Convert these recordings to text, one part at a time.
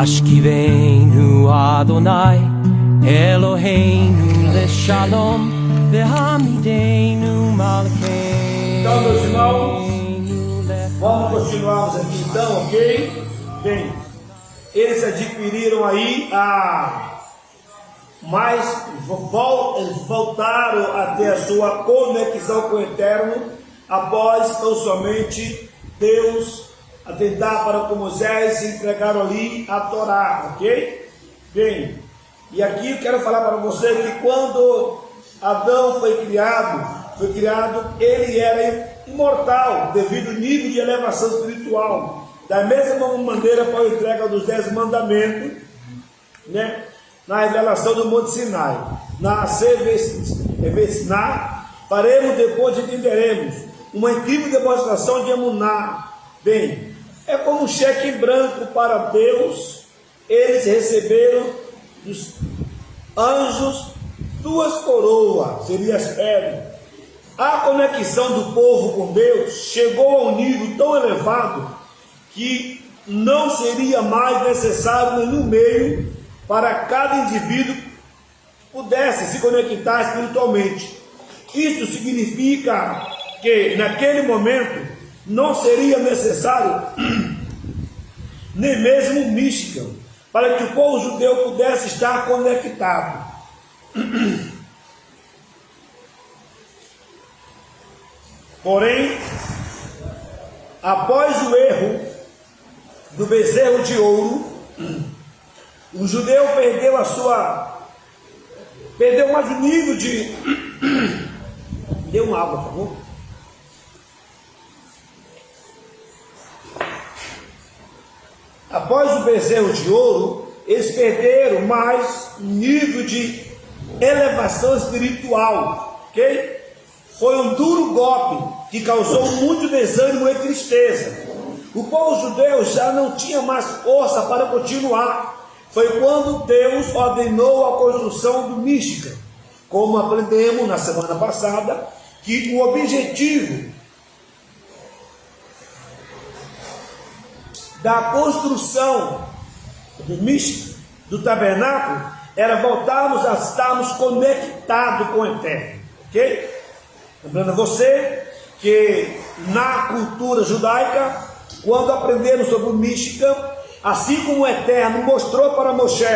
Ashkivenu Adonai Eloheinu Leshalom Vehamidenu Malkeinu. Então, meus irmãos, vamos continuarmos aqui então, ok? Bem, eles adquiriram aí eles voltaram a ter a sua conexão com o Eterno após tão somente Deus atentar para com Moisés e entregaram ali a Torá, ok? Bem, e aqui eu quero falar para você que quando Adão foi criado, ele era imortal devido ao nível de elevação espiritual. Da mesma maneira para a entrega dos 10 mandamentos, né? Na revelação do Monte Sinai, na Sevesná, faremos depois e entenderemos uma incrível demonstração de Emuná. Bem, é como um cheque em branco para Deus. Eles receberam dos anjos 2 coroas, seriam as pedras. A conexão do povo com Deus chegou a um nível tão elevado que não seria mais necessário nenhum meio para cada indivíduo pudesse se conectar espiritualmente. Isso significa que naquele momento não seria necessário nem mesmo mística para que o povo judeu pudesse estar conectado. Porém, após o erro do bezerro de ouro, o judeu perdeu mais o nível de... Dê uma água, por favor. Após o bezerro de ouro, eles perderam mais nível de elevação espiritual, ok? Foi um duro golpe que causou muito desânimo e tristeza. O povo judeu já não tinha mais força para continuar. Foi quando Deus ordenou a construção do Mística, como aprendemos na semana passada, que o objetivo da construção do Mística, do tabernáculo, era voltarmos a estarmos conectados com o Eterno, ok? Lembrando a você que na cultura judaica, quando aprendemos sobre o Mística, assim como o Eterno mostrou para Moshe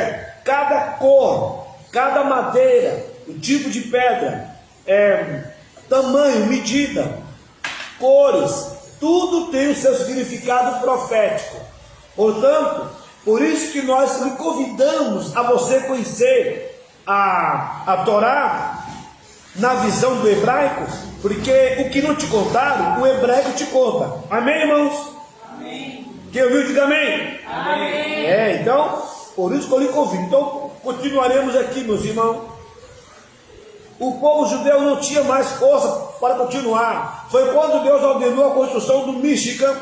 cada cor, cada madeira, o tipo de pedra, tamanho, medida, cores, tudo tem o seu significado profético. Portanto, por isso que nós lhe convidamos a você conhecer a Torá na visão do hebraico, porque o que não te contaram, o hebraico te conta. Amém, irmãos? Amém. Quem ouviu, diga amém. Amém. Então, por isso que eu lhe convido. Então, continuaremos aqui, meus irmãos. O povo judeu não tinha mais força para continuar. Foi quando Deus ordenou a construção do Mística,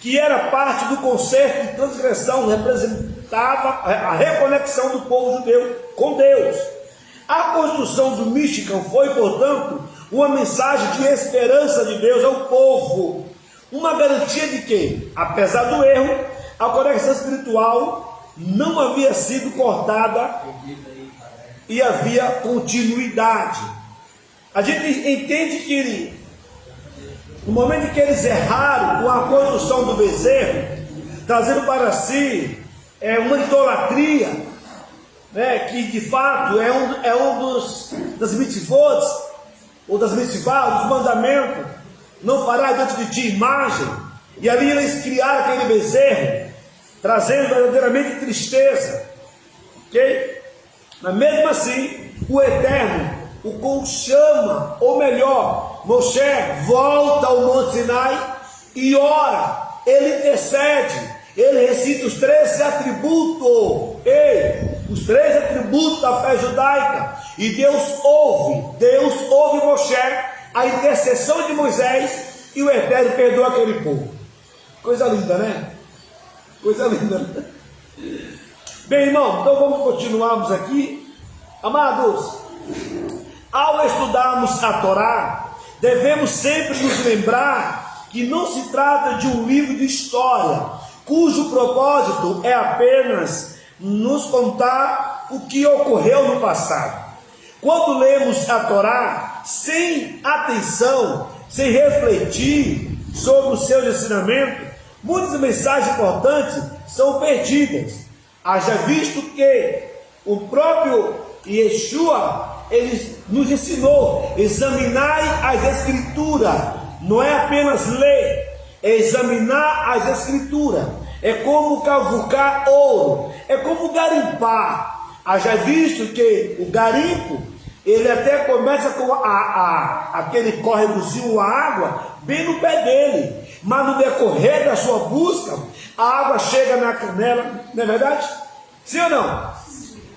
que era parte do concerto de transgressão, representava a reconexão do povo judeu com Deus. A construção do Mística foi, portanto, uma mensagem de esperança de Deus ao povo. Uma garantia de que, apesar do erro, a conexão espiritual não havia sido cortada e havia continuidade. A gente entende que no momento em que eles erraram com a construção do bezerro, trazendo para si uma idolatria, né, que de fato é um das mitzvot, ou das mitzvah, dos mandamentos, não fará diante de ti imagem, e ali eles criaram aquele bezerro, trazendo verdadeiramente tristeza, ok? Mas mesmo assim, o Eterno o chama, ou melhor, Moshe volta ao Monte Sinai e ora, ele intercede, ele recita os 13 atributos, os 13 atributos da fé judaica, e Deus ouve Moshe, a intercessão de Moisés, e o Eterno perdoa aquele povo. Coisa linda, né? Coisa linda, né? Bem, irmão, então vamos continuarmos aqui. Amados, ao estudarmos a Torá, devemos sempre nos lembrar que não se trata de um livro de história, cujo propósito é apenas nos contar o que ocorreu no passado. Quando lemos a Torá sem atenção, sem refletir sobre os seus ensinamentos, muitas mensagens importantes são perdidas. Haja visto que o próprio Yeshua, ele nos ensinou: examinai as Escrituras. Não é apenas ler, é examinar as Escrituras. É como cavucar ouro, é como garimpar. Haja visto que o garimpo, ele até começa com aquele córregozinho, a água, bem no pé dele. Mas no decorrer da sua busca, a água chega na canela, não é verdade? Sim ou não?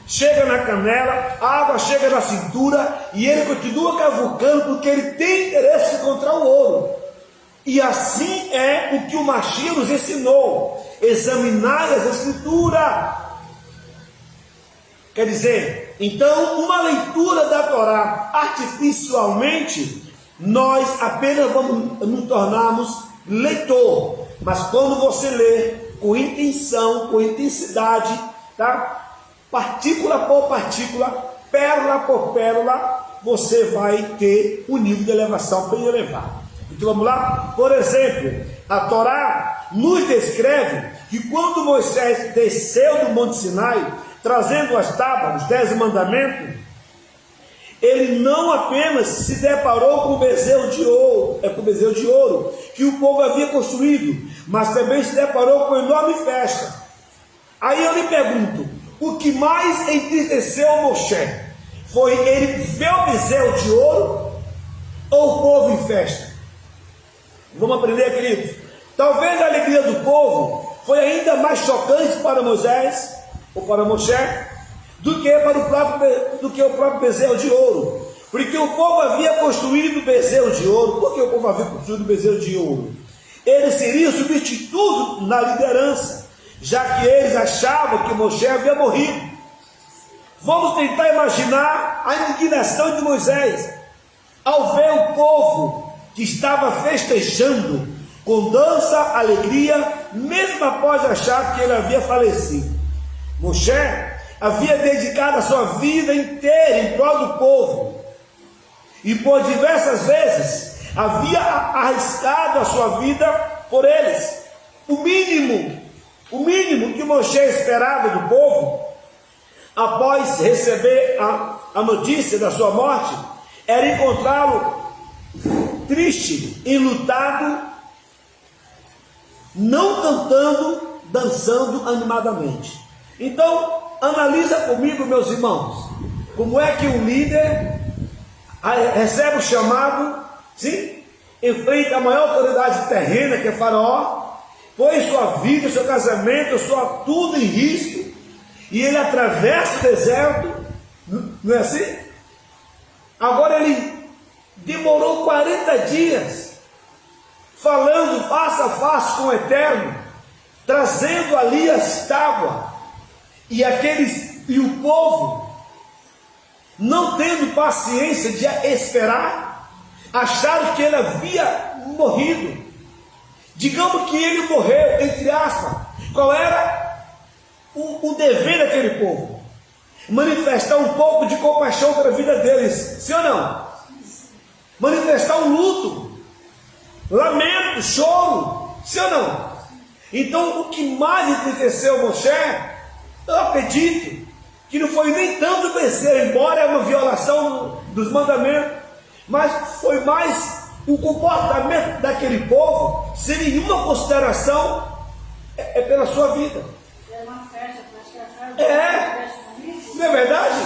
Chega na canela, a água chega na cintura, e ele continua cavucando, porque ele tem interesse de encontrar o ouro. E assim é o que o Mashiach nos ensinou: examinar as Escrituras. Quer dizer, então, uma leitura da Torá artificialmente, nós apenas vamos nos tornarmos leitor. Mas quando você lê com intenção, com intensidade, tá? Partícula por partícula, pérola por pérola, você vai ter um nível de elevação bem elevado. Então vamos lá? Por exemplo, a Torá nos descreve que quando Moisés desceu do Monte Sinai, trazendo as tábuas, os 10 mandamentos, ele não apenas se deparou com o bezerro de ouro, que o povo havia construído, mas também se deparou com enorme festa. Aí eu lhe pergunto: o que mais entristeceu Moshe? Foi ele ver o bezerro de ouro ou o povo em festa? Vamos aprender, queridos. Talvez a alegria do povo foi ainda mais chocante para Moisés ou para Moshe do que o próprio bezerro de ouro, porque o povo havia construído o bezerro de ouro. Por que o povo havia construído o bezerro de ouro? Ele seria substituto na liderança, já que eles achavam que Moshe havia morrido. Vamos tentar imaginar a indignação de Moisés ao ver o povo que estava festejando com dança, alegria, mesmo após achar que ele havia falecido. Moshe havia dedicado a sua vida inteira em prol do povo, e por diversas vezes havia arriscado a sua vida por eles. O mínimo que Moshe esperava do povo, após receber a notícia da sua morte, era encontrá-lo triste, enlutado, não cantando, dançando animadamente. Então, analisa comigo, meus irmãos, como é que um líder recebe o chamado, sim, enfrenta a maior autoridade terrena, que é Faraó, põe sua vida, seu casamento, tudo em risco, e ele atravessa o deserto, não é assim? Agora ele demorou 40 dias, falando face a face com o Eterno, trazendo ali as tábuas, e o povo, não tendo paciência de esperar, acharam que ele havia morrido. Digamos que ele morreu, entre aspas. Qual era o dever daquele povo? Manifestar um pouco de compaixão pela vida deles, sim ou não? Manifestar um luto, lamento, choro, sim ou não? Então, o que mais entristeceu Moshe, eu acredito que não foi nem tanto vencer, embora é uma violação dos mandamentos, mas foi mais o comportamento daquele povo, sem nenhuma consideração pela sua vida. É uma festa, Não é verdade?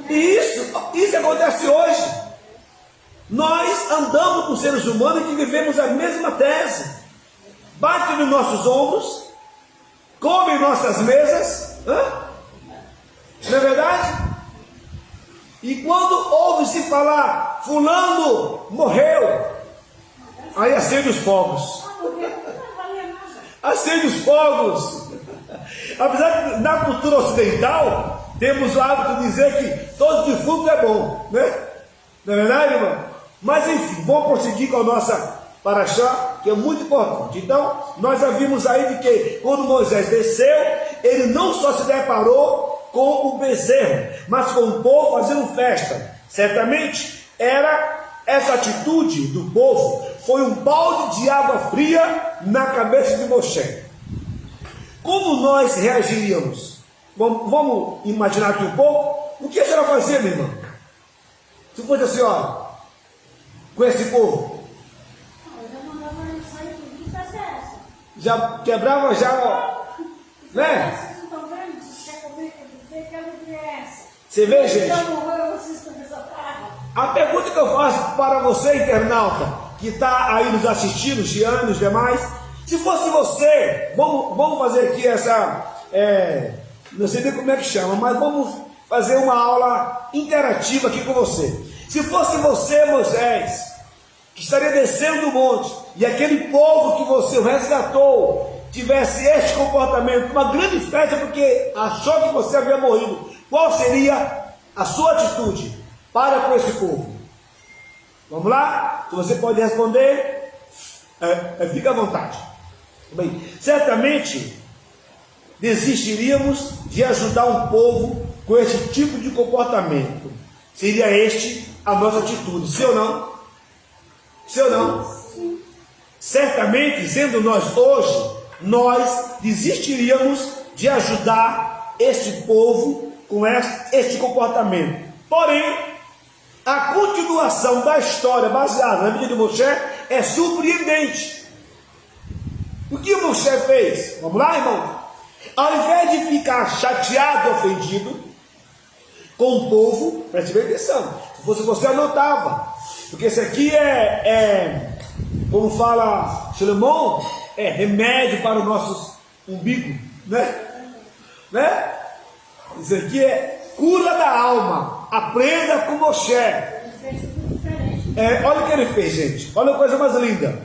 E isso acontece hoje. Nós andamos com seres humanos que vivemos a mesma tese. Bate nos nossos ombros, come em nossas mesas, não é verdade? E quando ouve-se falar, fulano morreu, aí acende os fogos. Acende os fogos. Apesar que na cultura ocidental temos o hábito de dizer que todo defunto é bom, né? Não é verdade, irmão? Mas enfim, vamos prosseguir com a nossa paraxá. que é muito importante. Então, nós já vimos aí de que quando Moisés desceu, ele não só se deparou com o bezerro, mas com o povo fazendo festa. Certamente, essa atitude do povo foi um balde de água fria na cabeça de Moisés. Como nós reagiríamos? Vamos imaginar aqui um pouco. O que a senhora fazia, minha irmã? Se fosse a senhora, com esse povo? Eu já mandava ele sair tudo e fazer essa. Já quebrava, já, né? Vocês não estão vendo? Vocês querem comer? Quero ver essa. Você vê, gente? Já morreu, vocês estão nessa praga. A pergunta que eu faço para você, internauta, que está aí nos assistindo, Giane e os demais, se fosse você, vamos fazer aqui essa, não sei nem como é que chama, mas vamos fazer uma aula interativa aqui com você. Se fosse você, Moisés, que estaria descendo do monte, e aquele povo que você resgatou tivesse este comportamento, uma grande festa porque achou que você havia morrido, qual seria a sua atitude para com esse povo? Vamos lá? Se você pode responder, fica à vontade. Bem, certamente desistiríamos de ajudar um povo com esse tipo de comportamento. Seria este a nossa atitude, sim ou não? Sim ou não? Sim. Certamente, sendo nós hoje, nós desistiríamos de ajudar este povo com este comportamento. Porém, a continuação da história baseada na vida de Moisés é surpreendente. O que Moisés fez? Vamos lá, irmão? Ao invés de ficar chateado, ofendido com o povo, preste bem atenção. Se fosse você, anotava. Porque esse aqui como fala Salomão, é remédio para o nosso umbigo, né? Isso aqui é cura da alma. Aprenda com Moisés. Ele fez tudo diferente. Olha o que ele fez, gente. Olha a coisa mais linda.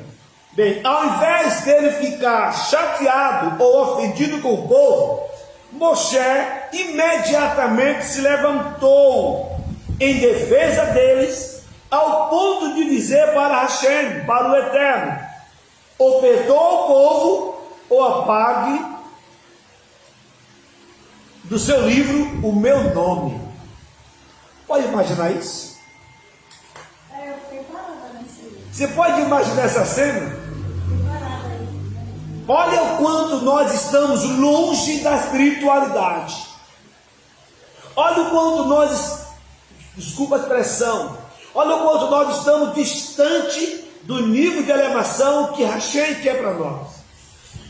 Bem, ao invés dele ficar chateado ou ofendido com o povo, Moisés imediatamente se levantou em defesa deles, ao ponto de dizer para Hashem, para o Eterno: ou perdoa o povo, ou apague do seu livro o meu nome. Pode imaginar isso? Eu fiquei parada nesse livro. Você pode imaginar essa cena? Fiquei parada aí. Olha o quanto nós estamos longe da espiritualidade. Olha o quanto nós, desculpa a expressão, olha o quanto nós estamos distante do nível de elevação que Hashem quer para nós.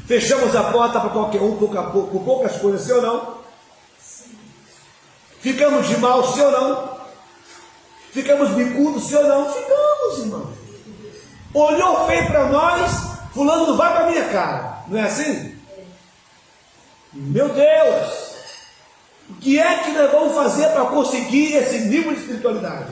Fechamos a porta para qualquer um por poucas coisas, sim ou não? Ficamos de mal, sim ou não? Ficamos bicudos, sim ou não? Ficamos, irmão. Olhou feio para nós, fulano não vai para a minha cara. Não é assim? Meu Deus! O que é que nós vamos fazer para conseguir esse nível de espiritualidade?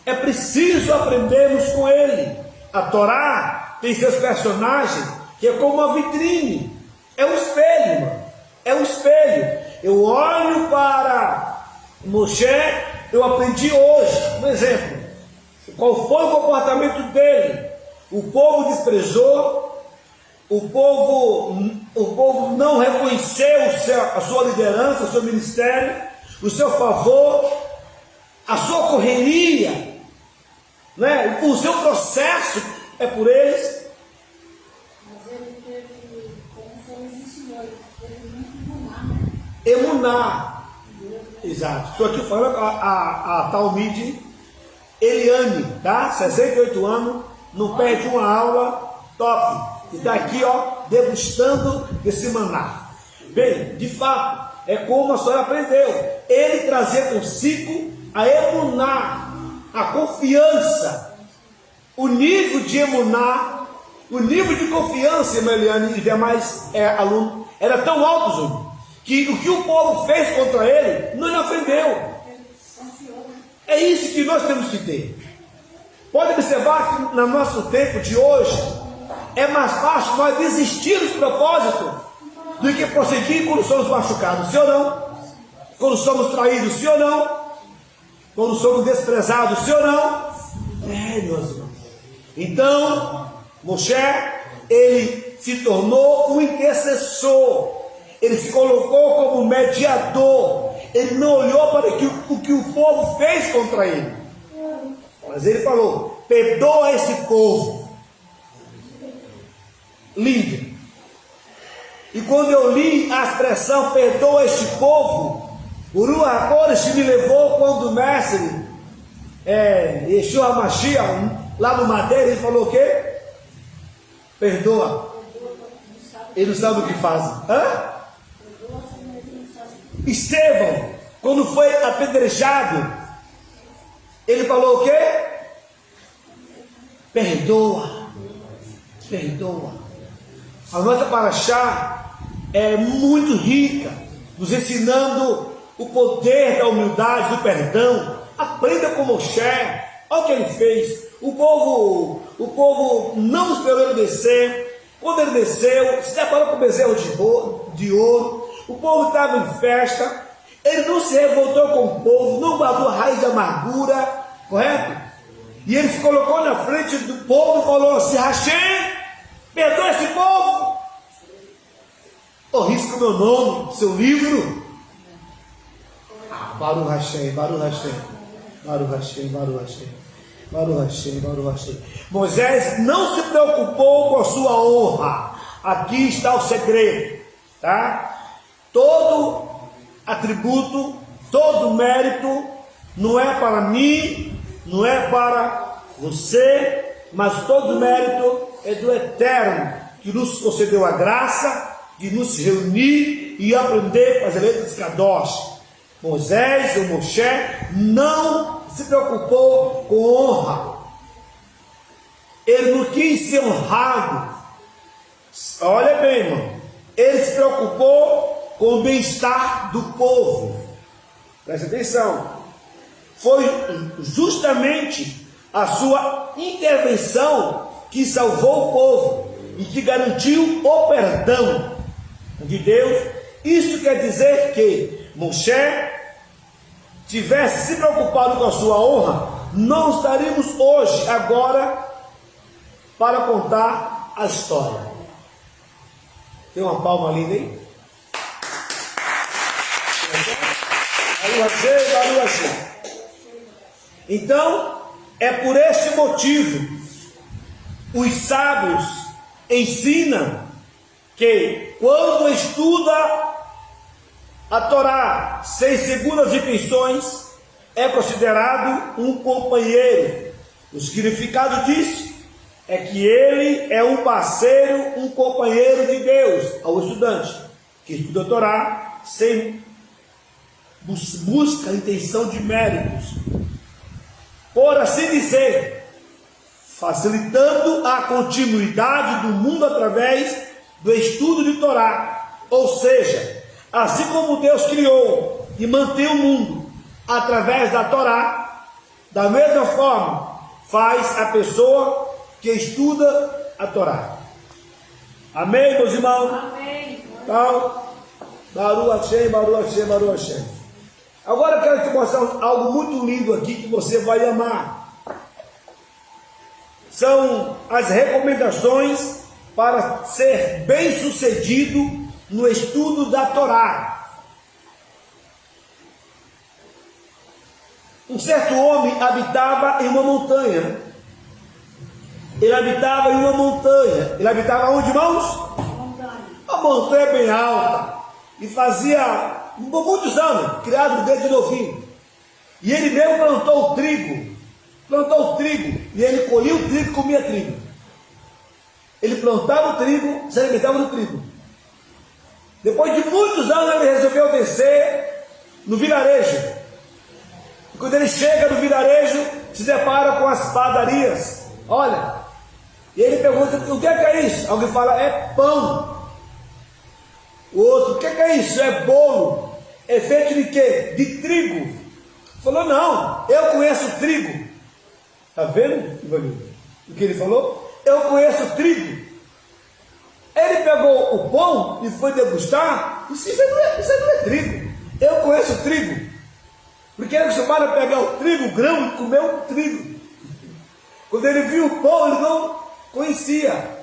É preciso aprendermos com ele. A Torá tem seus personagens que é como uma vitrine. É um espelho, irmão. É um espelho. Eu olho para Moisés, eu aprendi hoje, um exemplo. Qual foi o comportamento dele? O povo desprezou, o povo não reconheceu a sua liderança, o seu ministério, o seu favor, a sua correria, né? O seu processo é por eles. Mas ele teve, como o Senhor nos ensinou, ele teve muito imunar, né? Emuná. Exato. Estou aqui falando com a Talmide Eliane, tá? 68 anos, não perde uma aula, top. E está aqui, ó, degustando esse maná. Bem, de fato, é como a senhora aprendeu. Ele trazer consigo a emuná, a confiança, o nível de emuná, o nível de confiança, irmã Eliane e demais alunos, era tão alto, Júnior, que o que o povo fez contra ele não lhe ofendeu. É isso que nós temos que ter. Pode observar que no nosso tempo de hoje é mais fácil nós desistir dos propósitos do que prosseguir quando somos machucados, sim ou não? Quando somos traídos, sim ou não? Quando somos desprezados, sim ou não? Meus irmãos. Então, Moshe, ele se tornou um intercessor, ele se colocou como mediador, ele não olhou para o que o povo fez contra ele, mas ele falou: perdoa esse povo. Lindo. E quando eu li a expressão perdoa este povo, o Ruach HaKodesh me levou quando o mestre Yeshua HaMashiach, lá no Madeira, ele falou o quê? Perdoa. Ele não sabe o que faz. Estevão, quando foi apedrejado, ele falou o quê? Perdoa. Perdoa. A nossa paraxá é muito rica, nos ensinando o poder da humildade, do perdão. Aprenda com Moshe. Olha o que ele fez. O povo não esperou ele descer. Quando ele desceu, se deparou com o bezerro de ouro. O povo estava em festa. Ele não se revoltou com o povo, não guardou raiz de amargura, correto? E ele se colocou na frente do povo e falou assim: Hashem, perdoa esse povo. Risca o meu nome no seu livro. Baruch Hashem, Baruch Hashem, Baruch Hashem, Baruch Hashem, Baruch Hashem, Baruch Hashem. Moisés não se preocupou com a sua honra. Aqui está o segredo, tá? Todo atributo, todo mérito não é para mim, não é para você, mas todo mérito é do Eterno, que nos concedeu a graça de nos reunir e aprender as letras Kadosh. Moisés, ou Moshe, não se preocupou com honra. Ele não quis ser honrado. Olha bem, irmão. Ele se preocupou com o bem-estar do povo. Presta atenção. Foi justamente a sua intervenção que salvou o povo e que garantiu o perdão de Deus. Isso quer dizer que Moshe tivesse se preocupado com a sua honra, não estaríamos hoje, agora, para contar a história. Tem uma palma linda aí? Então, é por este motivo, os sábios ensinam que quando estuda a Torá sem segundas intenções, é considerado um companheiro. O significado disso é que ele é um parceiro, um companheiro de Deus ao estudante que estuda a Torá sem busca a intenção de méritos, por assim dizer, facilitando a continuidade do mundo através do estudo de Torá. Ou seja, assim como Deus criou e mantém o mundo através da Torá, da mesma forma faz a pessoa que estuda a Torá. Amém, meus irmãos? Amém. Então, Baruch Hashem, Baruch Hashem, Baruch Hashem. Agora eu quero te mostrar algo muito lindo aqui que você vai amar. São as recomendações para ser bem sucedido no estudo da Torá. Um certo homem habitava em uma montanha. Ele habitava em uma montanha. Ele habitava onde, irmãos? Uma montanha bem alta. E fazia muitos anos, criado desde novinho. E ele mesmo plantou o trigo. E ele colhia o trigo e comia trigo. Ele plantava o trigo, se alimentava do trigo. Depois de muitos anos ele resolveu descer no vilarejo. E quando ele chega no vilarejo, se depara com as padarias. Olha, e ele pergunta: o que é isso? Alguém fala: é pão. O outro: o que é isso? É bolo. É feito de quê? De trigo. Falou: não, eu conheço trigo. Está vendo, Ivanildo, o que ele falou? Eu conheço trigo. Ele pegou o pão e foi degustar. Isso não é trigo. Eu conheço trigo. Porque ele acostumado a pegar o trigo, o grão, e comer o trigo. Quando ele viu o pão, ele conhecia.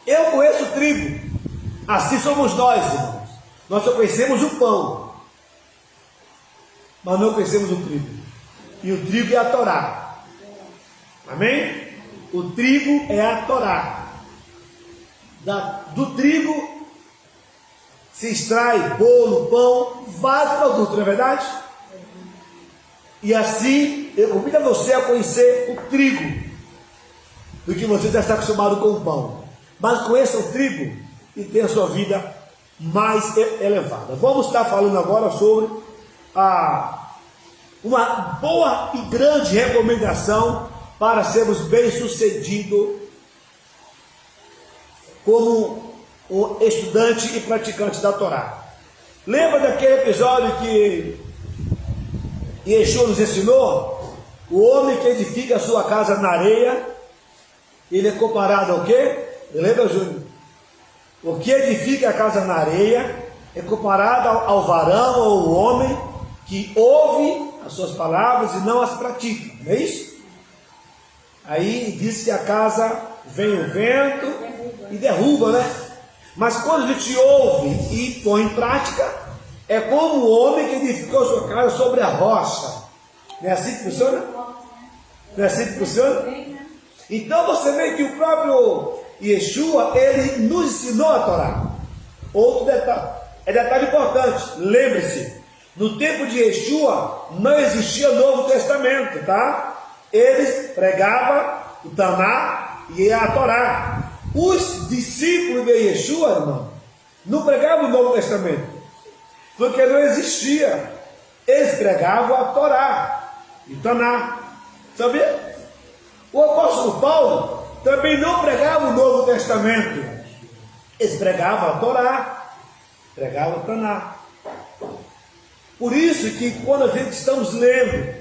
Eu conheço o trigo. Assim somos nós, irmãos. Nós só conhecemos o pão, mas não conhecemos o trigo. E o trigo é a Torá. Amém? O trigo é a Torá. Do trigo se extrai bolo, pão, vários produtos, não é verdade? E assim, eu convido a você a conhecer o trigo, do que você já está acostumado com o pão. Mas conheça o trigo e tenha a sua vida mais elevada. Vamos estar falando agora sobre uma boa e grande recomendação para sermos bem-sucedidos como um estudante e praticante da Torá. Lembra daquele episódio que Yeshua nos ensinou? O homem que edifica a sua casa na areia, ele é comparado ao quê? Lembra, Júnior? O que edifica a casa na areia é comparado ao varão ou ao homem que ouve as suas palavras e não as pratica, não é isso? Aí diz que a casa vem o vento e derruba, né? Mas quando a gente ouve e põe em prática, é como o homem que edificou sua casa sobre a rocha. Não é assim que funciona? Não é assim que funciona? Então você vê que o próprio Yeshua, ele nos ensinou a Torá. Outro detalhe importante, lembre-se, no tempo de Yeshua não existia Novo Testamento, tá? Eles pregavam o Taná e a Torá. Os discípulos de Yeshua, irmão, não pregavam o Novo Testamento, porque não existia. Eles pregavam a Torá e o Taná, sabia? O apóstolo Paulo também não pregava o Novo Testamento. Eles pregavam a Torá, pregavam o Taná. Por isso que quando a gente estamos lendo,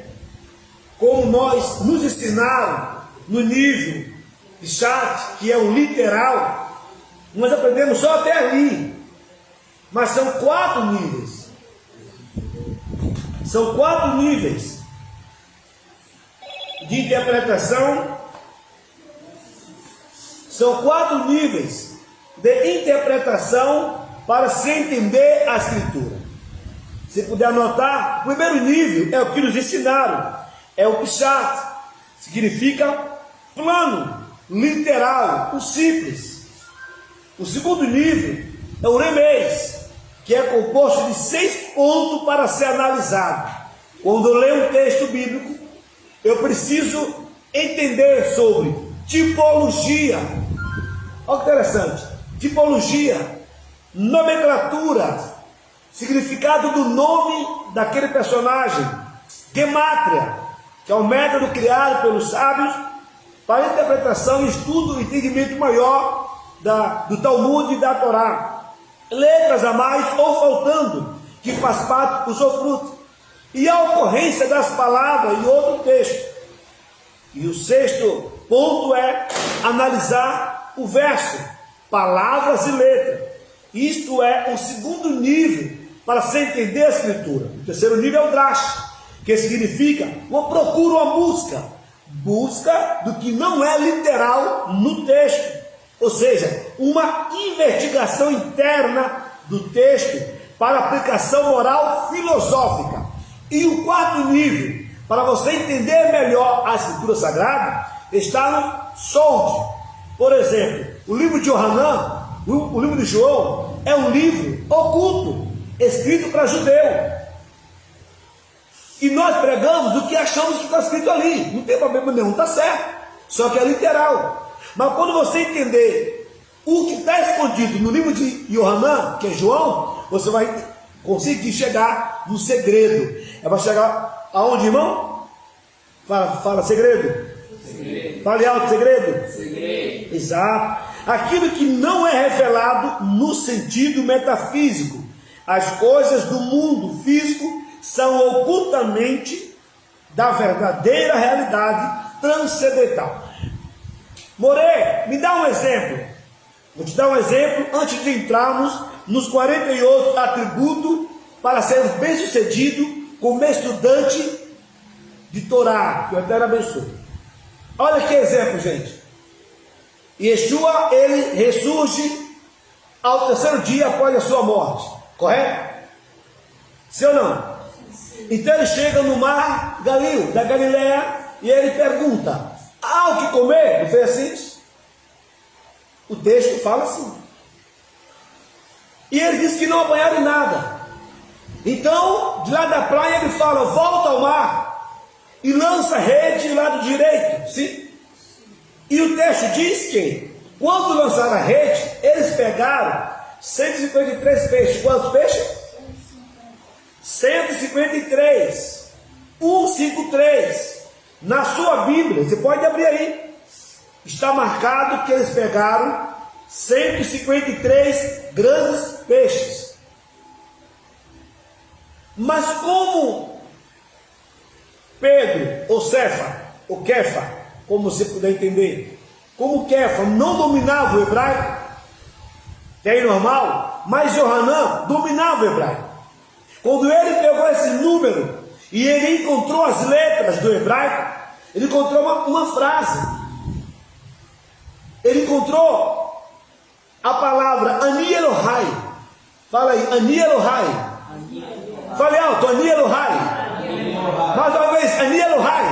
como nós nos ensinaram no nível de chat, que é o literal, nós aprendemos só até ali. Mas são 4 níveis. São 4 níveis de interpretação. São 4 níveis de interpretação para se entender a Escritura. Se puder anotar, o primeiro nível é o que nos ensinaram, é o Pshat, significa plano, literal, o simples. O segundo nível é o Remez, que é composto de 6 pontos para ser analisado. Quando eu leio um texto bíblico, eu preciso entender sobre tipologia. Olha que interessante, tipologia, nomenclatura, significado do nome daquele personagem, gemátria, que é um método criado pelos sábios para interpretação, estudo e entendimento maior do Talmud e da Torá. Letras a mais ou faltando, que faz parte do usufruto. E a ocorrência das palavras em outro texto. E o 6º ponto é analisar o verso, palavras e letras. Isto é o segundo nível para se entender a Escritura. O terceiro nível é o Drash, que significa uma procura, uma busca do que não é literal no texto, ou seja, uma investigação interna do texto para aplicação moral filosófica. E o 4º nível, para você entender melhor a Escritura Sagrada, está no Sod. Por exemplo, o livro de Yohanan, o livro de João, é um livro oculto, escrito para judeu. E nós pregamos o que achamos que está escrito ali. Não tem problema nenhum, está certo. Só que é literal. Mas quando você entender o que está escondido no livro de Yohanan, que é João, você vai conseguir chegar no segredo. Vai chegar aonde, irmão? Fala segredo. Segredo. Fale alto, segredo. Segredo. Exato. Aquilo que não é revelado no sentido metafísico. As coisas do mundo físico são ocultamente da verdadeira realidade transcendental. More, me dá um exemplo. Vou te dar um exemplo antes de entrarmos nos 48 atributos para sermos bem-sucedidos como estudante de Torá, que o Eterno abençoe. Olha que exemplo, gente. Yeshua, ele ressurge ao terceiro dia após a sua morte, correto? Sim ou não? Então ele chega no mar Galil, da Galileia, e ele pergunta: há o que comer? Não foi assim? O texto fala assim. E ele diz que não apanharam nada. Então, de lá da praia, ele fala: volta ao mar e lança a rede do lado direito. Sim? E o texto diz que, quando lançaram a rede, eles pegaram 153 peixes. Quantos peixes? 153. 153. Na sua Bíblia, você pode abrir aí, está marcado que eles pegaram 153 grandes peixes. Mas como Pedro, ou Cefa, ou Kefa, como você puder entender, como Kefa não dominava o hebraico, que é normal, mas Yohanan dominava o hebraico. Quando ele pegou esse número e ele encontrou as letras do hebraico, ele encontrou uma frase. Ele encontrou a palavra Ani Elohai. Fala aí, Ani Elohai. Fale alto, Ani Elohai. Mais uma vez, Ani Elohai.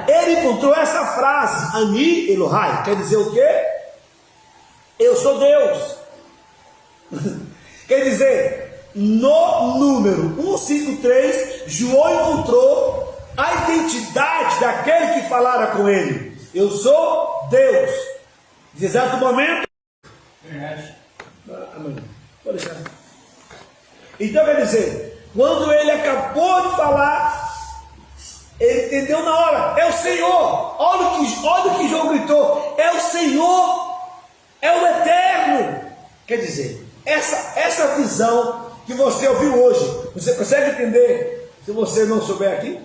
Ele encontrou essa frase, Ani Elohai. Quer dizer o quê? Eu sou Deus. Quer dizer, no número 153, João encontrou a identidade daquele que falara com ele. Eu sou Deus. De exato momento. Pode deixar. Então quer dizer, quando ele acabou de falar, ele entendeu na hora: é o Senhor. Olha o que João gritou: é o Senhor, é o Eterno. Quer dizer, essa visão que você ouviu hoje, você consegue entender se você não souber aqui?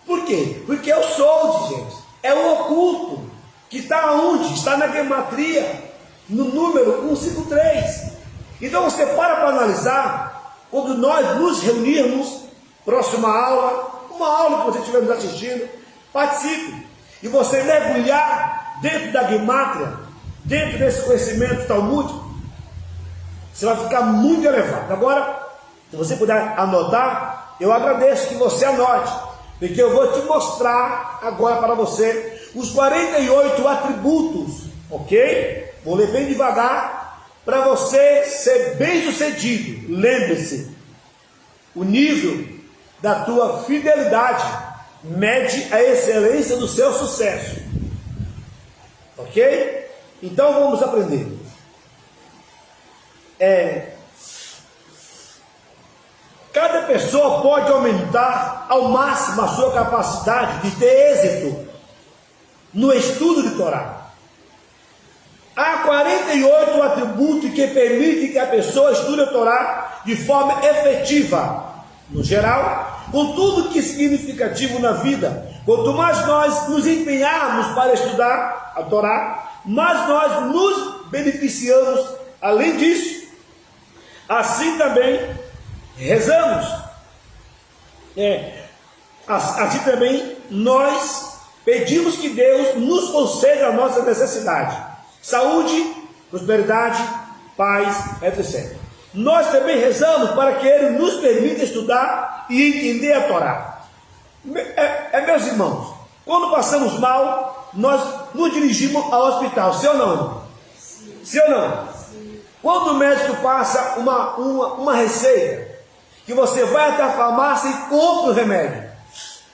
Por quê? Porque é o solde, gente. É o oculto. Que está onde? Está na gematria, no número 153. Então você para analisar, quando nós nos reunirmos, próxima aula, uma aula que você estiver nos assistindo, participe. E você mergulhar dentro da gematria, dentro desse conhecimento talmúdico, você vai ficar muito elevado. Agora, se você puder anotar, eu agradeço que você anote, porque eu vou te mostrar agora para você os 48 atributos, ok? Vou ler bem devagar para você ser bem sucedido. Lembre-se, o nível da tua fidelidade mede a excelência do seu sucesso, ok? Então vamos aprender. Cada pessoa pode aumentar ao máximo a sua capacidade de ter êxito no estudo de Torá. Há 48 atributos que permitem que a pessoa estude a Torá de forma efetiva, no geral, com tudo que é significativo na vida. Quanto mais nós nos empenharmos para estudar a Torá, mais nós nos beneficiamos. Além disso, assim também rezamos. Assim também nós pedimos que Deus nos conceda a nossa necessidade: saúde, prosperidade, paz, etc. Nós também rezamos para que Ele nos permita estudar e entender a Torá. Meus irmãos, quando passamos mal, nós nos dirigimos ao hospital, sim ou não? Sim ou não? Quando o médico passa uma receita, que você vai até a farmácia e compra o remédio,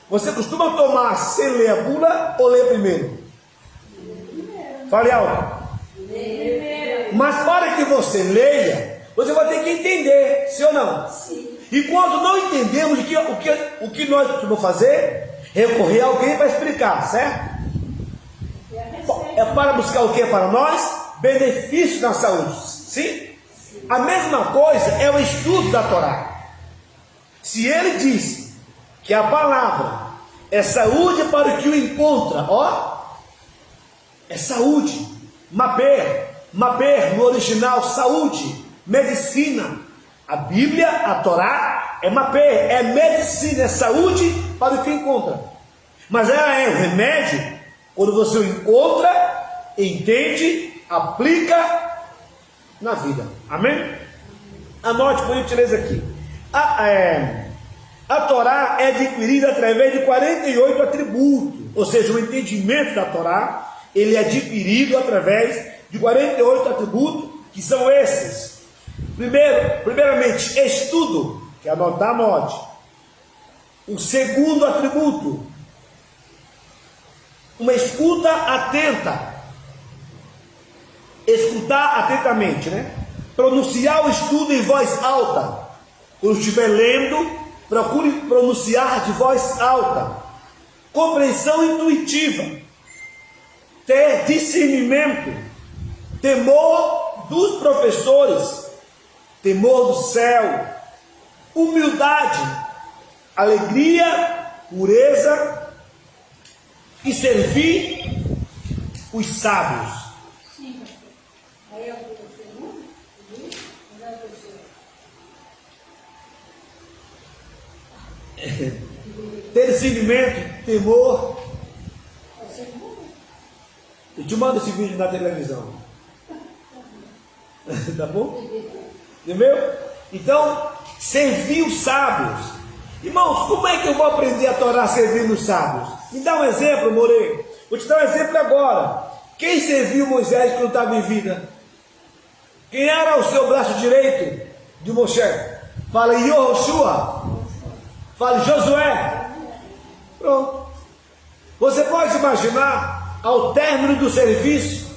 você costuma tomar sem ler a bula ou ler primeiro? Fale alto. Mas para que você leia, você vai ter que entender, sim ou não? Sim. E quando não entendemos o que nós costumamos fazer, recorrer a alguém para explicar, certo? É para buscar o que para nós? Benefício na saúde, sim? A mesma coisa é o estudo da Torá. Se ele diz que a palavra é saúde para o que o encontra, ó, é saúde, maber no original, saúde, medicina. A Bíblia, a Torá, é maber, é medicina, é saúde para o que encontra. Mas ela é o remédio Quando você o encontra, entende, aplica na vida. Amém? Anote por gentileza aqui. A Torá é adquirida através de 48 atributos. Ou seja, o entendimento da Torá, ele é adquirido através de 48 atributos, que são esses. Primeiramente, estudo, que anote. O segundo atributo, uma escuta atenta. Escutar atentamente, né? Pronunciar o estudo em voz alta. Quando estiver lendo, procure pronunciar de voz alta. Compreensão intuitiva. Ter discernimento. Temor dos professores. Temor do céu. Humildade. Alegria, pureza e servir os sábios. Sim, aí é o segundo, não é o terceiro. Ter discernimento, temor. É o segundo? Eu te mando esse vídeo na televisão. Tá bom? Entendeu? Então, servir os sábios. Irmãos, como é que eu vou aprender a Torá servindo os sábios? Me dá um exemplo, Moreira. Vou te dar um exemplo agora. Quem serviu Moisés quando estava em vida? Quem era o seu braço direito de Moisés? Fala Yoshua. Fala Josué. Pronto. Você pode imaginar, ao término do serviço,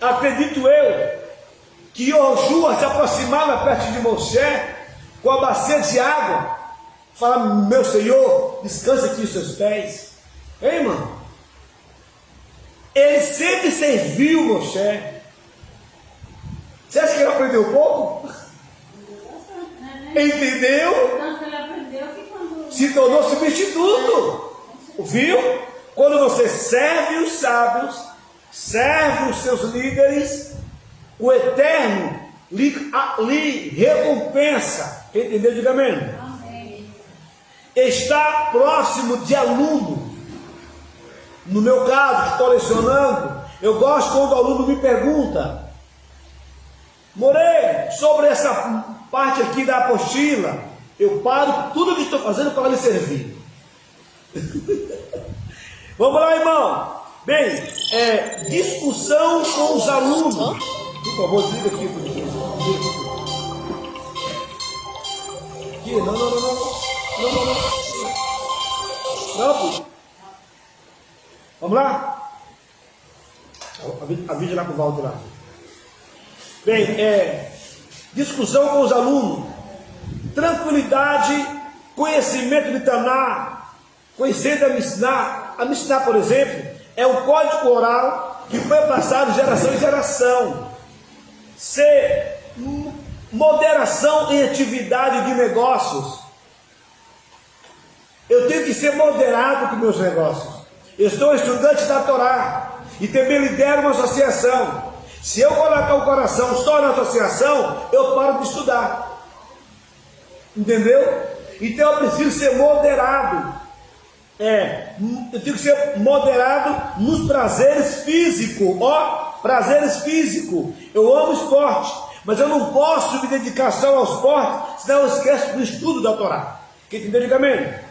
acredito eu, que Yoshua se aproximava perto de Moisés com a bacia de água. Fala, meu Senhor, descansa aqui os seus pés. Hein, irmão? Ele sempre serviu Moisés. Você acha que ele aprendeu pouco? Entendeu? Tanto que ele aprendeu que quando... Se tornou substituto. Viu? Quando você serve os sábios, serve os seus líderes, o Eterno lhe recompensa. Entendeu? Diga amém. Amém. Está próximo de aluno. No meu caso, estou lecionando, eu gosto quando o aluno me pergunta: Moreira, sobre essa parte aqui da apostila, eu paro tudo que estou fazendo para lhe servir. Vamos lá, irmão. Bem, discussão com os alunos. Por favor, desliga aqui. Aqui, não. Não, vamos lá? A vídeo lá com o Valdo lá. Bem, discussão com os alunos. Tranquilidade, conhecimento de Taná, conhecendo a Misná. A Misná, por exemplo, é um código oral que foi passado de geração em geração. Moderação em atividade de negócios. Eu tenho que ser moderado com meus negócios. Eu sou estudante da Torá e também lidero uma associação. Se eu colocar o coração só na associação, eu paro de estudar. Entendeu? Então eu preciso ser moderado. Eu tenho que ser moderado nos prazeres físicos. Prazeres físicos. Eu amo esporte, mas eu não posso me dedicar só ao esporte, senão eu esqueço do estudo da Torá. Quem entendeu? Diga amém.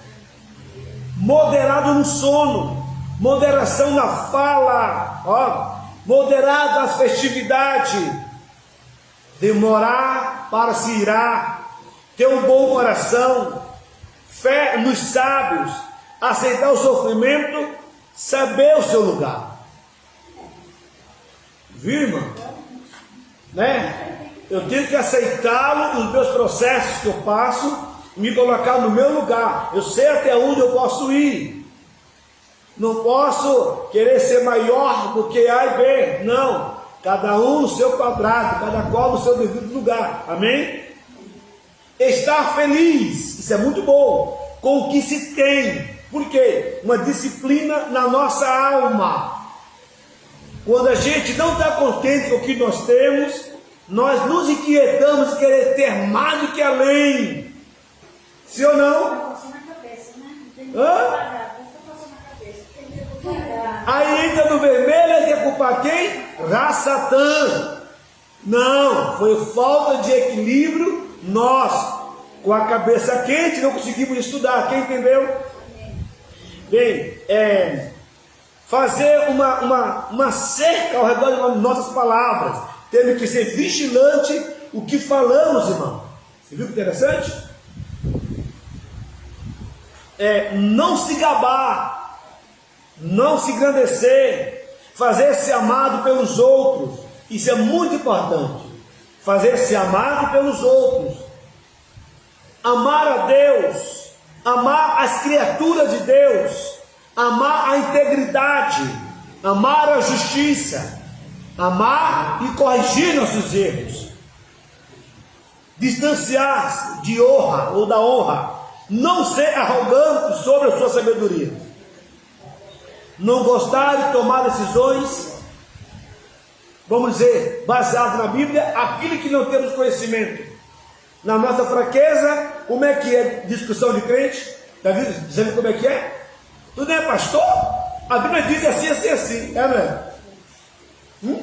Moderado no sono, moderação na fala, moderado nas festividades, demorar para se irar, ter um bom coração, fé nos sábios, aceitar o sofrimento, saber o seu lugar. Viu, irmão? Né? Eu tenho que aceitá-lo, os meus processos que eu passo, me colocar no meu lugar. Eu sei até onde eu posso ir. Não posso querer ser maior do que A e B. Não. Cada um no seu quadrado, cada qual no seu devido lugar. Amém? Estar feliz, isso é muito bom, com o que se tem. Por quê? Uma disciplina na nossa alma. Quando a gente não está contente com o que nós temos, nós nos inquietamos de querer ter mais do que além. Sim ou não? Passou na cabeça, né? Não tem Hã? pagar, mas passou na cabeça. Aí entra no vermelho, ele quer culpar quem? Ra-Satã. Não, foi falta de equilíbrio. Nós, com a cabeça quente, não conseguimos estudar. Quem entendeu? Bem, fazer uma cerca ao redor de nossas palavras. Temos que ser vigilante o que falamos, irmão. Você viu que interessante? Não se gabar, não se engrandecer, fazer-se amado pelos outros. Isso é muito importante. Fazer-se amado pelos outros. Amar a Deus, amar as criaturas de Deus, amar a integridade, amar a justiça, amar e corrigir nossos erros, distanciar-se de honra ou da honra, não ser arrogante sobre a sua sabedoria, não gostar de tomar decisões, vamos dizer, baseadas na Bíblia, aquilo que não temos conhecimento. Na nossa fraqueza, como é que é discussão de crente? Está dizendo como é que é? Tu não é pastor? A Bíblia diz assim, assim, assim. É, não é?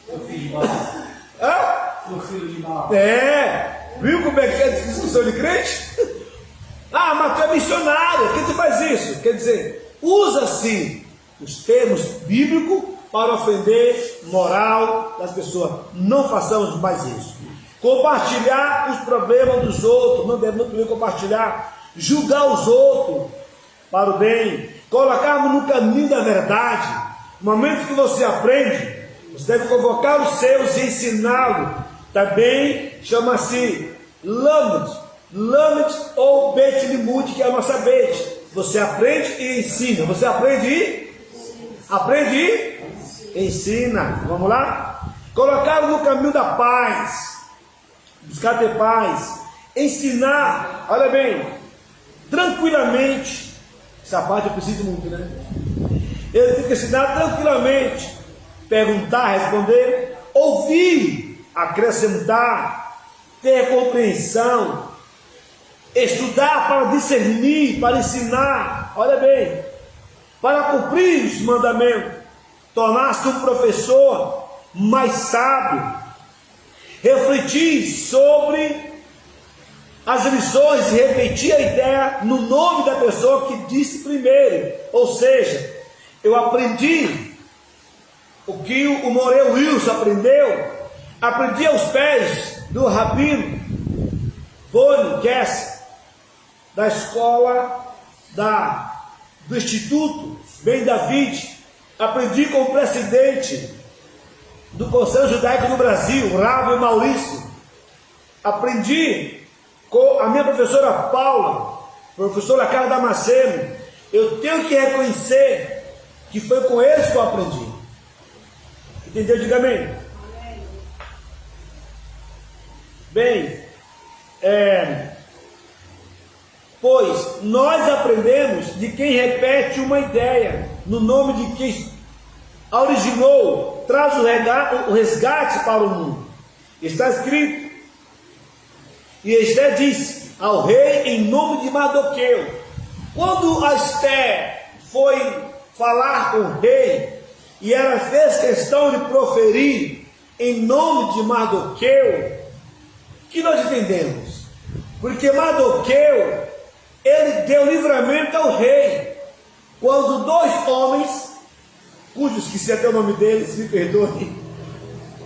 Seu filho de mal. Seu filho de mal. Viu como é que é discussão de crente? Mas tu é missionário, que tu faz isso? Quer dizer, usa-se os termos bíblicos para ofender moral das pessoas. Não façamos mais isso. Compartilhar os problemas dos outros, não devemos compartilhar, julgar os outros para o bem, colocarmos no caminho da verdade. No momento que você aprende, você deve convocar os seus e ensiná-lo. Também chama-se Lamed ou Bet Limud, que é a nossa Bet. Você aprende e ensina. Você aprende e ensina. Vamos lá? Colocar no caminho da paz. Buscar ter paz, ensinar, olha bem, tranquilamente. Essa parte eu preciso muito, né? Ele tem que ensinar tranquilamente, perguntar, responder, ouvir, acrescentar, ter compreensão, estudar para discernir, para ensinar, olha bem, para cumprir os mandamentos, tornar-se um professor mais sábio, refletir sobre as lições e repetir a ideia no nome da pessoa que disse primeiro. Ou seja, eu aprendi o que o Morel Wilson aprendi aos pés do Rabino Boni Kess, da escola do Instituto Ben David, aprendi com o presidente do Conselho Judaico do Brasil, Rav Maurício. Aprendi com a minha professora Paula, professora Carla Damasceno. Eu tenho que reconhecer que foi com eles que eu aprendi. Entendeu? Diga amém. Bem, pois nós aprendemos de quem repete uma ideia, no nome de quem a originou, traz o resgate para o mundo. Está escrito, e Esther disse ao rei em nome de Mardoqueu. Quando a Esther foi falar com o rei, e ela fez questão de proferir em nome de Mardoqueu, que nós entendemos? Porque Mardoqueu, ele deu livramento ao rei, quando dois homens, cujos que se até o nome deles, me perdoem,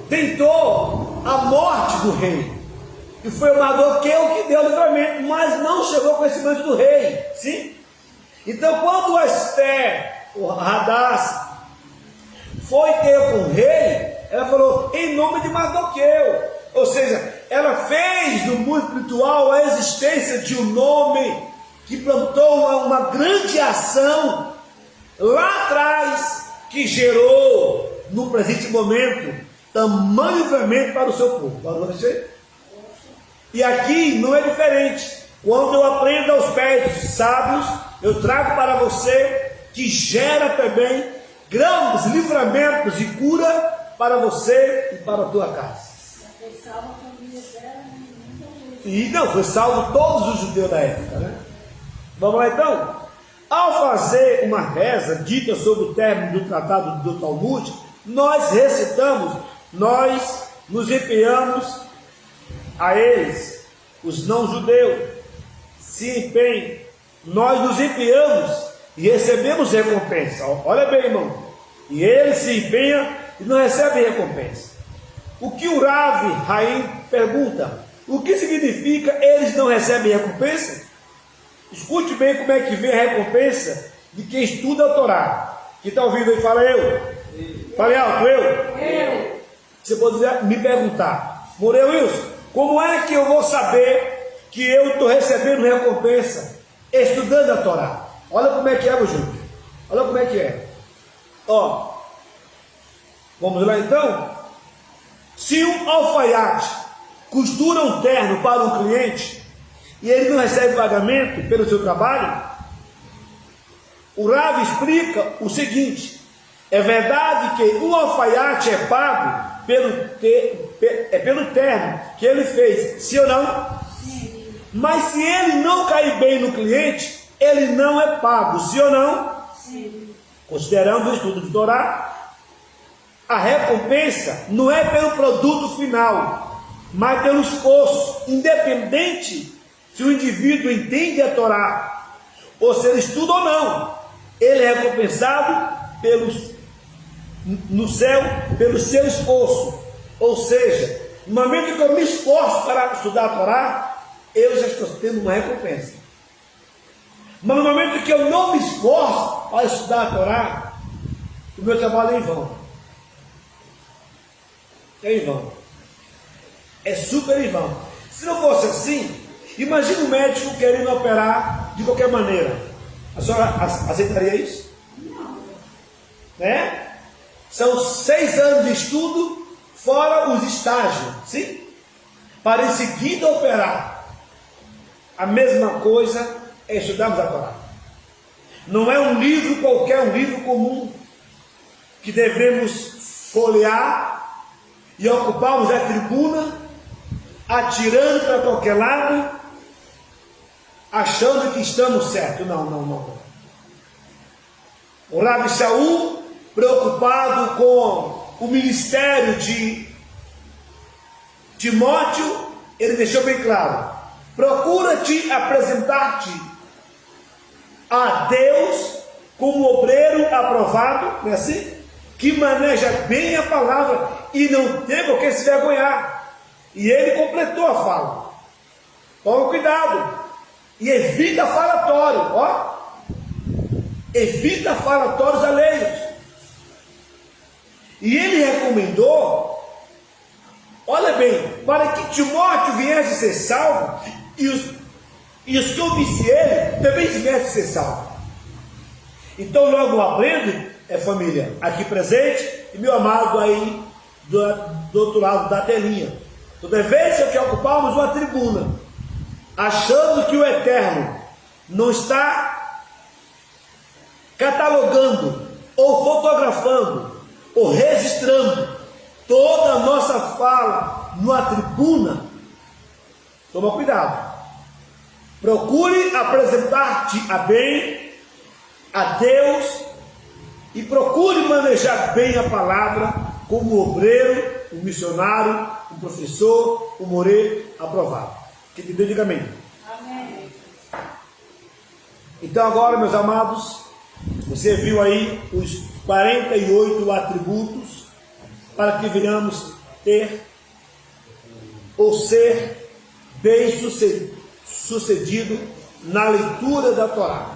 tentou a morte do rei, e foi o Mardoqueu que deu o livramento, mas não chegou ao conhecimento do rei, sim? Então quando a Esther, o Hadassah, foi ter com o rei, ela falou, em nome de Mardoqueu, ou seja, ela fez no mundo espiritual a existência de um nome, que plantou uma grande ação, lá atrás, que gerou, no presente momento, tamanho livramento para o seu povo. E aqui não é diferente. Quando eu aprendo aos pés dos sábios, eu trago para você, que gera também grandes livramentos e cura para você e para a tua casa. E não, foi salvo todos os judeus da época, né? Vamos lá então? Ao fazer uma reza dita sobre o término do tratado do Talmud, nós recitamos, nós nos empenhamos a eles, os não-judeus, se empenhem, nós nos empenhamos e recebemos recompensa. Olha bem, irmão, e eles se empenham e não recebem recompensa. O que o Rav Haim pergunta, o que significa eles não recebem recompensa? Escute bem como é que vem a recompensa de quem estuda a Torá. Quem está ouvindo aí, fala eu. Fale alto, eu. Você pode me perguntar, Moreu Wilson, como é que eu vou saber que eu estou recebendo recompensa estudando a Torá? Olha como é que é, meu Júlio. Olha como é que é. Ó, vamos lá então. Se um alfaiate costura um terno para um cliente e ele não recebe pagamento pelo seu trabalho, o Rav explica o seguinte: é verdade que um alfaiate é pago pelo terno que ele fez, sim ou não? Sim. Mas se ele não cair bem no cliente, ele não é pago, sim ou não? Sim. Considerando o estudo de Torá, a recompensa não é pelo produto final, mas pelo esforço, independente se o indivíduo entende a Torá, ou se ele estuda ou não, ele é recompensado no céu pelo seu esforço. Ou seja, no momento que eu me esforço para estudar a Torá, eu já estou tendo uma recompensa. Mas no momento que eu não me esforço para estudar a Torá, o meu trabalho é em vão. É em vão. É super em vão. Se não fosse assim, imagine um médico querendo operar de qualquer maneira. A senhora aceitaria isso? Não. Né? São 6 anos de estudo, fora os estágios, sim? Para em seguida operar. A mesma coisa é estudarmos a Torá. Não é um livro qualquer, um livro comum, que devemos folhear e ocuparmos a tribuna, atirando para qualquer lado, achando que estamos certos. Não. O Rav Shaul, preocupado com o ministério de Timóteo, ele deixou bem claro: procura-te apresentar-te a Deus como obreiro aprovado, não é assim? Que maneja bem a palavra e não tem por que se vergonhar. E ele completou a fala: toma cuidado e evita falatório, ó, evita falatórios alheios. E ele recomendou, olha bem, para que Timóteo viesse ser salvo e os que ouvissem ele também viessem ser salvos. Então logo aprendo, família aqui presente e meu amado aí do outro lado da telinha, toda vez que ocuparmos uma tribuna, achando que o Eterno não está catalogando, ou fotografando, ou registrando toda a nossa fala numa tribuna, toma cuidado. Procure apresentar-te a Deus e procure manejar bem a palavra como obreiro, um missionário, um professor, um morê aprovado. Que te diga amém. Amém. Então agora, meus amados, você viu aí os 48 atributos para que venhamos ter ou ser bem sucedido na leitura da Torá.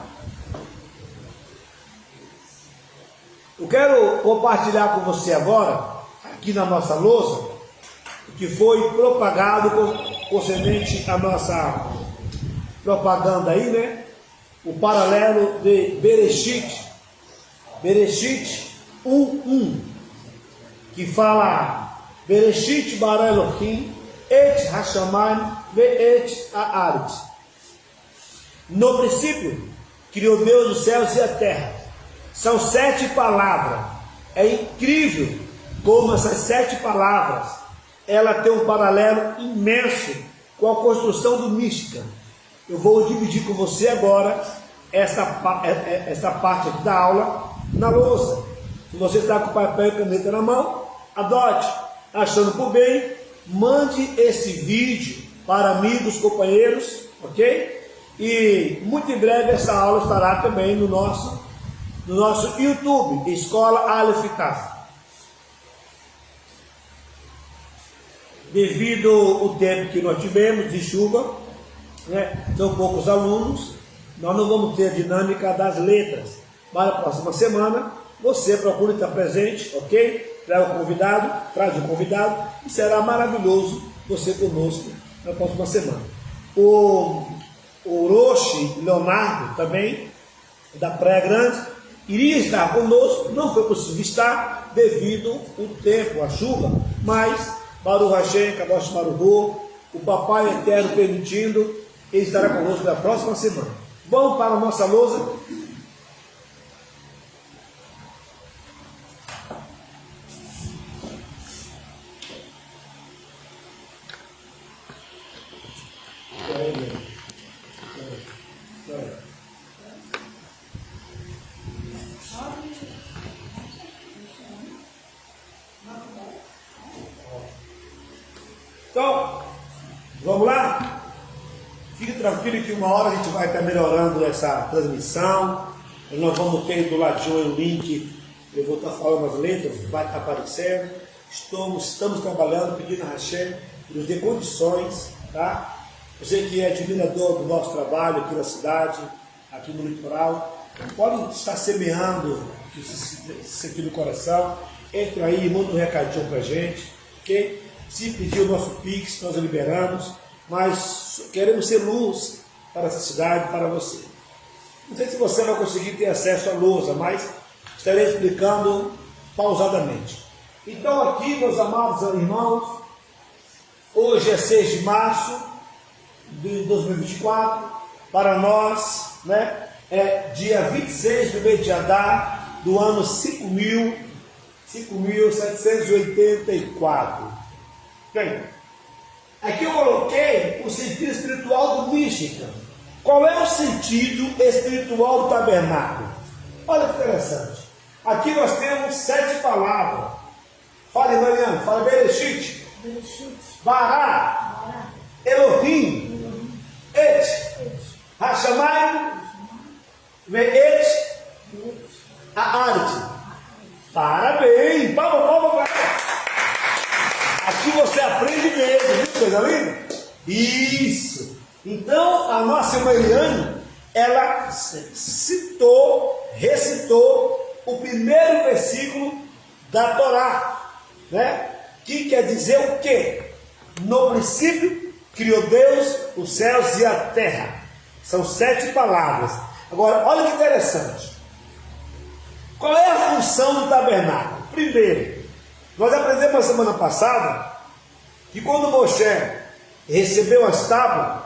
Eu quero compartilhar com você agora, aqui na nossa lousa, o que foi propagado concernente à nossa propaganda aí, né? O paralelo de Bereshit 1:1, que fala: Bereshit bara Elohim et hashamayim ve'et haaretz. No princípio criou Deus os céus e a terra. São 7 palavras. É incrível como essas 7 palavras ela tem um paralelo imenso com a construção do Mística. Eu vou dividir com você agora essa parte aqui da aula na lousa. Se você está com papel e caneta na mão, adote. Achando por bem, mande esse vídeo para amigos, companheiros, ok? E muito em breve essa aula estará também no nosso YouTube, Escola Aleph Taf. Devido ao tempo que nós tivemos de chuva, né, são poucos alunos, nós não vamos ter a dinâmica das letras. Para a próxima semana, você procura estar presente, ok? Traz um convidado, e será maravilhoso você conosco na próxima semana. O Roche Leonardo, também, da Praia Grande, iria estar conosco, não foi possível estar devido ao tempo, à chuva, mas Baruch Hashem, Kadosh Baruch, o Papai Eterno permitindo, ele estará conosco na próxima semana. Vamos para a nossa lousa. Então, vamos lá? Fique tranquilo que uma hora a gente vai estar melhorando essa transmissão. Nós vamos ter do ladinho o link, eu vou estar falando as letras, vai estar aparecendo. Estamos trabalhando, pedindo a Hashem que nos dê condições, tá? Você que é admirador do nosso trabalho aqui na cidade, aqui no litoral, pode estar semeando isso aqui no coração. Entra aí, manda um recadinho pra gente, ok? Se pedir o nosso Pix, nós liberamos, mas queremos ser luz para essa cidade, para você. Não sei se você vai conseguir ter acesso à lousa, mas estarei explicando pausadamente. Então aqui, meus amados irmãos, hoje é 6 de março de 2024, para nós, né, é dia 26 do mês de Adar, do ano 5.784. Bem, aqui eu coloquei o sentido espiritual do mística. Qual é o sentido espiritual do tabernáculo? Olha que interessante. Aqui nós temos 7 palavras. Fale, Mariana, fala Bereshit, Bará, Elohim, Et, Hashamayim, Ve'et, Haaretz. Parabéns, palma para aqui você aprende mesmo, viu, coisa linda? Isso. Então, a nossa irmã Eliane, ela recitou o primeiro versículo da Torá, né? Que quer dizer o quê? No princípio criou Deus os céus e a terra. São 7 palavras. Agora, olha que interessante. Qual é a função do tabernáculo? Primeiro, nós aprendemos na semana passada que quando Moshe recebeu as tábuas,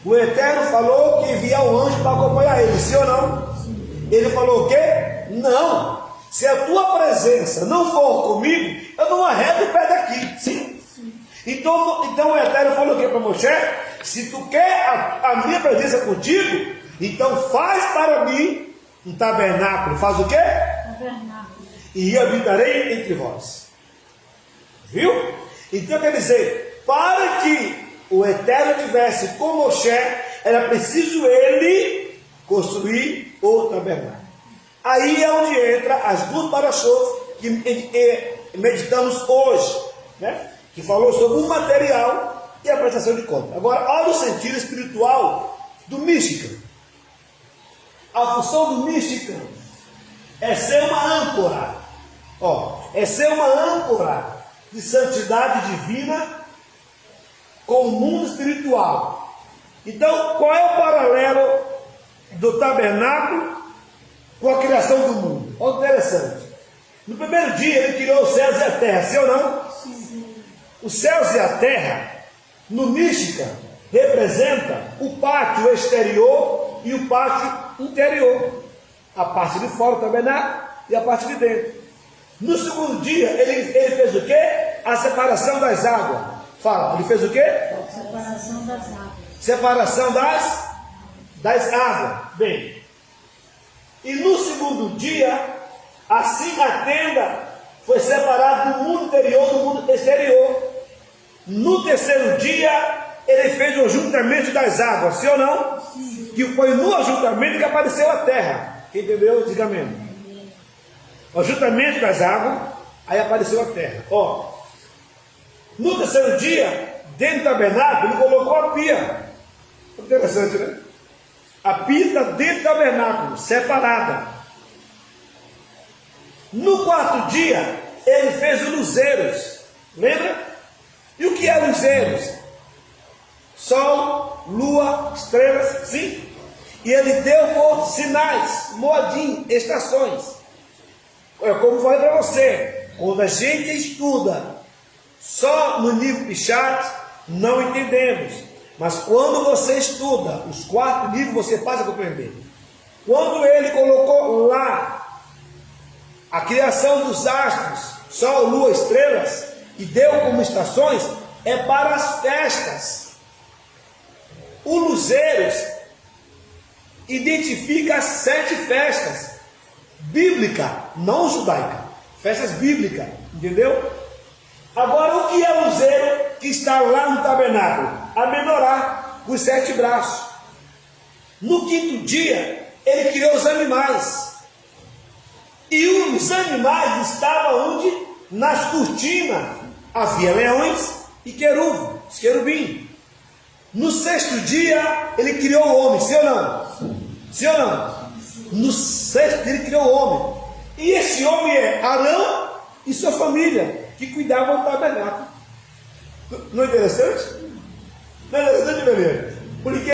o Eterno falou que enviar um anjo para acompanhar ele, sim ou não? Sim. Ele falou o quê? Não, se a tua presença não for comigo, eu não arredo o pé daqui, sim? Sim. Então o Eterno falou o quê para Moshe? Se tu quer a minha presença contigo, então faz para mim um tabernáculo. Faz o quê? Tabernáculo. E eu habitarei entre vós. Viu? Então quer dizer, para que o Eterno tivesse com Moshe, era preciso ele construir o tabernáculo. Aí é onde entra as 2 parashot que meditamos hoje, né? Que falou sobre o material e a prestação de conta. Agora, olha o sentido espiritual do mística. A função do mística é ser uma âncora. É ser uma âncora de santidade divina com o mundo espiritual. Então, qual é o paralelo do tabernáculo com a criação do mundo? Olha que interessante. No primeiro dia ele criou os céus e a terra, sim ou não? Sim. Os céus e a terra, no mística, representa o pátio exterior e o pátio interior. A parte de fora do tabernáculo e a parte de dentro. No segundo dia, ele fez o quê? A separação das águas. Fala, ele fez o quê? Separação das águas. Separação das águas. Bem, E no segundo dia, assim a tenda foi separada do mundo interior do mundo exterior. No terceiro dia, ele fez o ajuntamento das águas, sim ou não? Sim. Que foi no ajuntamento que apareceu a terra. Quem entendeu? Diga amém. O ajuntamento das águas, aí apareceu a terra. Ó, no terceiro dia, dentro do tabernáculo, ele colocou a pia. Interessante, né? A pia está dentro do tabernáculo, separada. No quarto dia, ele fez os luzeiros. Lembra? E o que é luzeiros? Sol, lua, estrelas, sim. E ele deu por sinais, modim, estações. É como eu falei para você, quando a gente estuda só no livro Pichat, não entendemos. Mas quando você estuda os 4 livros, você passa a compreender. Quando ele colocou lá a criação dos astros, sol, lua, estrelas, e deu como estações, é para as festas. O luzeiros identifica as 7 festas bíblicas, não judaica, festas bíblicas, entendeu? Agora, o que é luzeiro que está lá no tabernáculo? A menorá, com os 7 braços. No quinto dia, ele criou os animais. E os animais estavam onde? Nas cortinas. Havia leões e querubim. No sexto dia, ele criou o homem, sim ou não? Sim ou não? No sexto dia, ele criou o homem. E esse homem é Arão e sua família, que cuidavam do tabernáculo. Não é interessante? Não é interessante, beleza? Porque